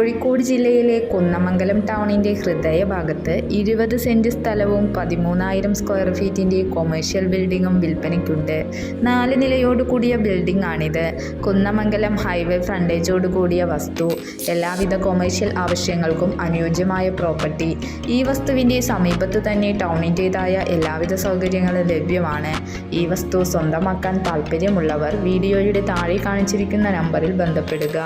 കോഴിക്കോട് ജില്ലയിലെ കുന്നമംഗലം ടൗണിൻ്റെ ഹൃദയഭാഗത്ത് 20 സെൻറ് സ്ഥലവും 13,000 സ്ക്വയർ ഫീറ്റിൻ്റെ കൊമേഴ്ഷ്യൽ ബിൽഡിങ്ങും വിൽപ്പനയ്ക്കുണ്ട്. 4 നിലയോട് കൂടിയ ബിൽഡിംഗ് ആണിത്. കുന്നമംഗലം ഹൈവേ ഫ്രണ്ടേജോട് കൂടിയ വസ്തു. എല്ലാവിധ കൊമേഴ്ഷ്യൽ ആവശ്യങ്ങൾക്കും അനുയോജ്യമായ പ്രോപ്പർട്ടി. ഈ വസ്തുവിൻ്റെ സമീപത്ത് തന്നെ ടൗണിൻ്റേതായ എല്ലാവിധ സൗകര്യങ്ങളും ലഭ്യമാണ്. ഈ വസ്തു സ്വന്തമാക്കാൻ താൽപ്പര്യമുള്ളവർ വീഡിയോയുടെ താഴെ കാണിച്ചിരിക്കുന്ന നമ്പറിൽ ബന്ധപ്പെടുക.